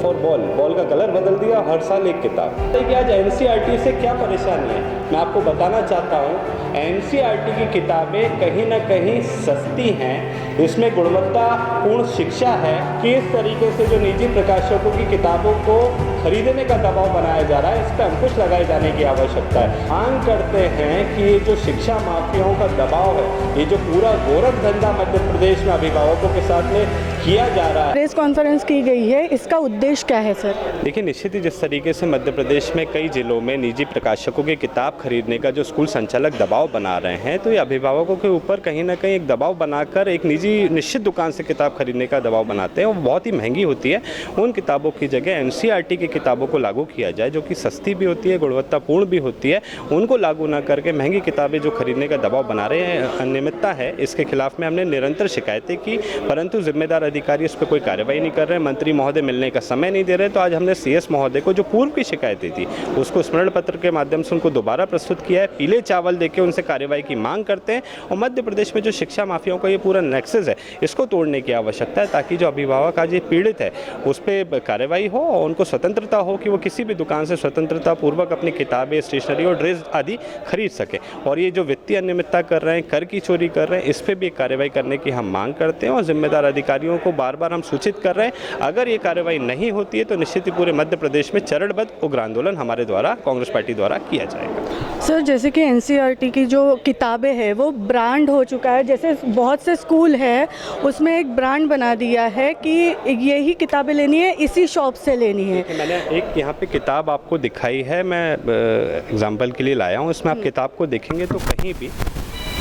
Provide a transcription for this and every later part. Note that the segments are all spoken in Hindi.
फॉर बॉल का कलर बदल दिया, हर साल एक किताब। देखिए आज एनसीईआरटी से क्या परेशानी है, मैं आपको बताना चाहता हूँ। एनसीईआरटी की किताबें कहीं ना कहीं सस्ती हैं, इसमें गुणवत्तापूर्ण शिक्षा है कि इस तरीके से जो निजी प्रकाशकों की किताबों को खरीदने का दबाव बनाया जा रहा है, इस पर अंकुश लगाए जाने की आवश्यकता है। मांग करते हैं कि ये जो शिक्षा माफियाओं का दबाव है, ये जो पूरा गोरख धंधा मध्य प्रदेश में अभिभावकों के साथ में किया जा रहा है। प्रेस कॉन्फ्रेंस की गई है, इसका उद्देश्य क्या है सर? देखिए निश्चित ही जिस तरीके से मध्य प्रदेश में कई जिलों में निजी प्रकाशकों की किताब खरीदने का जो स्कूल संचालक दबाव बना रहे हैं, तो ये अभिभावकों के ऊपर कहीं ना कहीं एक दबाव बनाकर एक निजी निश्चित दुकान से किताब खरीदने का दबाव बनाते हैं। वो बहुत ही महंगी होती है। उन किताबों की जगह एनसीईआरटी की किताबों को लागू किया जाए, जो कि सस्ती भी होती है, गुणवत्तापूर्ण भी होती है। उनको लागू ना करके महंगी किताबें जो खरीदने का दबाव बना रहे हैं, अनियमितता है, इसके खिलाफ में हमने निरंतर शिकायतें की, परंतु जिम्मेदार अधिकारी इस पर कोई कार्रवाई नहीं कर रहे हैं। मंत्री महोदय मिलने का समय नहीं दे रहे। तो आज हमने सीएस महोदय को जो पूर्व की शिकायतें थी, उसको स्मरण पत्र के माध्यम से उनको दोबारा प्रस्तुत किया है। पीले चावल देके उनसे कार्रवाई की मांग करते हैं। और मध्य प्रदेश में जो शिक्षा माफियाओं का ये पूरा नेक्सस है, इसको तोड़ने की आवश्यकता है, ताकि जो अभिभावक आज ये पीड़ित है उस पर कार्रवाई हो और उनको स्वतंत्रता हो कि वो किसी भी दुकान से स्वतंत्रता पूर्वक अपनी किताबें, स्टेशनरी और ड्रेस आदि खरीद सके। और ये जो वित्तीय अनियमितता कर रहे हैं, कर की चोरी कर रहे हैं, इस पर भी कार्रवाई करने की हम मांग करते हैं। और जिम्मेदार अधिकारियों को बार बार हम सूचित कर रहे हैं। अगर ये कार्रवाई नहीं होती है तो निश्चित ही पूरे मध्य प्रदेश में चरणबद्ध उग्र आंदोलन हमारे द्वारा, कांग्रेस पार्टी द्वारा किया जाएगा। सर जैसे कि एनसीईआरटी की जो किताबें हैं वो ब्रांड हो चुका है, जैसे बहुत से स्कूल है उसमें एक ब्रांड बना दिया है कि यही किताबें लेनी है, इसी शॉप से लेनी है। मैंने एक यहाँ पे किताब आपको दिखाई है, मैं एग्जाम्पल के लिए लाया हूँ। इसमें आप किताब को देखेंगे तो कहीं भी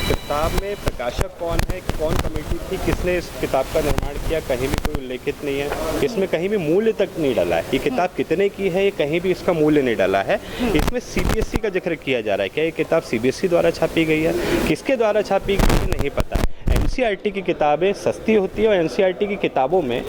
किताब में प्रकाशक कौन है, कौन कमेटी थी, किसने इस किताब का निर्माण किया, कहीं भी कोई उल्लेखित नहीं है। इसमें कहीं भी मूल्य तक नहीं डाला है। ये किताब कितने की है, ये कहीं भी इसका मूल्य नहीं डाला है। इसमें सीबीएसई का जिक्र किया जा रहा है। क्या ये किताब सीबीएसई द्वारा छापी गई है, किसके द्वारा छापी गई है, नहीं पता। एनसीईआरटी की किताबें सस्ती होती है और एनसीईआरटी की किताबों में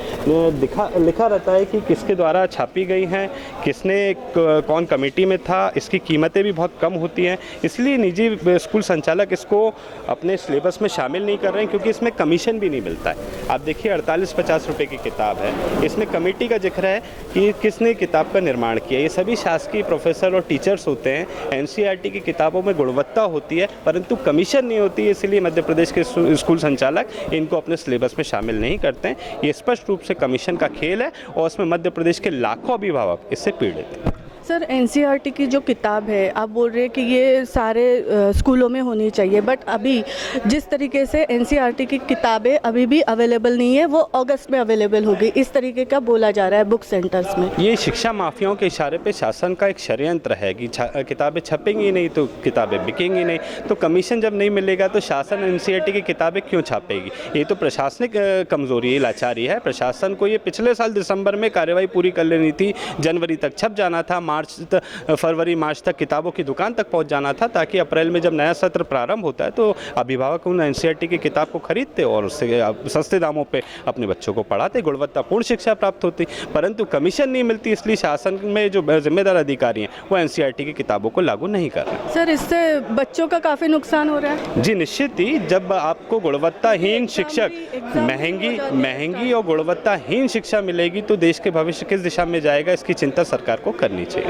लिखा रहता है कि किसके द्वारा छापी गई हैं, किसने कौन कमेटी में था। इसकी कीमतें भी बहुत कम होती हैं, इसलिए निजी स्कूल संचालक इसको अपने सिलेबस में शामिल नहीं कर रहे हैं, क्योंकि इसमें कमीशन भी नहीं मिलता है। आप देखिए 48-50 रुपये की किताब है, इसमें कमेटी का जिक्र है कि किसने किताब का निर्माण किया। ये सभी शासकीय प्रोफेसर और टीचर्स होते हैं। एनसीईआरटी की किताबों में गुणवत्ता होती है परंतु कमीशन नहीं होती है, इसलिए मध्य प्रदेश के स्कूल संचालक इनको अपने सिलेबस में शामिल नहीं करते हैं। ये स्पष्ट रूप से कमीशन का खेल है और उसमें मध्य प्रदेश के लाखों अभिभावक इससे पीड़ित हैं। सर एनसीईआरटी की जो किताब है, आप बोल रहे हैं कि ये सारे स्कूलों में होनी चाहिए, बट अभी जिस तरीके से एनसीईआरटी की किताबें अभी भी अवेलेबल नहीं है, वो अगस्त में अवेलेबल होगी, इस तरीके का बोला जा रहा है बुक सेंटर्स में। ये शिक्षा माफियाओं के इशारे पे शासन का एक षड्यंत्र है कि किताबें छपेंगी नहीं तो किताबें बिकेंगी नहीं। तो कमीशन जब नहीं मिलेगा तो शासन एनसीईआरटी की किताबें क्यों छापेगी? ये तो प्रशासनिक कमजोरी, लाचारी है। प्रशासन को ये पिछले साल दिसंबर में कार्रवाई पूरी कर लेनी थी, जनवरी तक छप जाना था, फरवरी मार्च तक किताबों की दुकान तक पहुंच जाना था, ताकि अप्रैल में जब नया सत्र प्रारंभ होता है तो अभिभावक उन एनसीईआरटी की किताब को खरीदते और उससे सस्ते दामों पे अपने बच्चों को पढ़ाते, गुणवत्तापूर्ण शिक्षा प्राप्त होती। परंतु कमीशन नहीं मिलती, इसलिए शासन में जो जिम्मेदार अधिकारी हैं वो एनसीईआरटी की किताबों को लागू नहीं कर रहे। सर इससे बच्चों का काफ़ी नुकसान हो रहा है। जी निश्चित ही, जब आपको गुणवत्ताहीन शिक्षक, महंगी और गुणवत्ताहीन शिक्षा मिलेगी तो देश के भविष्य किस दिशा में जाएगा, इसकी चिंता सरकार को करनी चाहिए।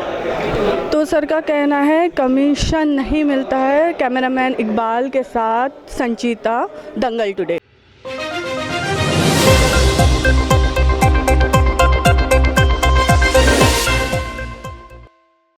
तो सर का कहना है कमीशन नहीं मिलता है। कैमरामैन इकबाल के साथ संचिता, दंगल टुडे।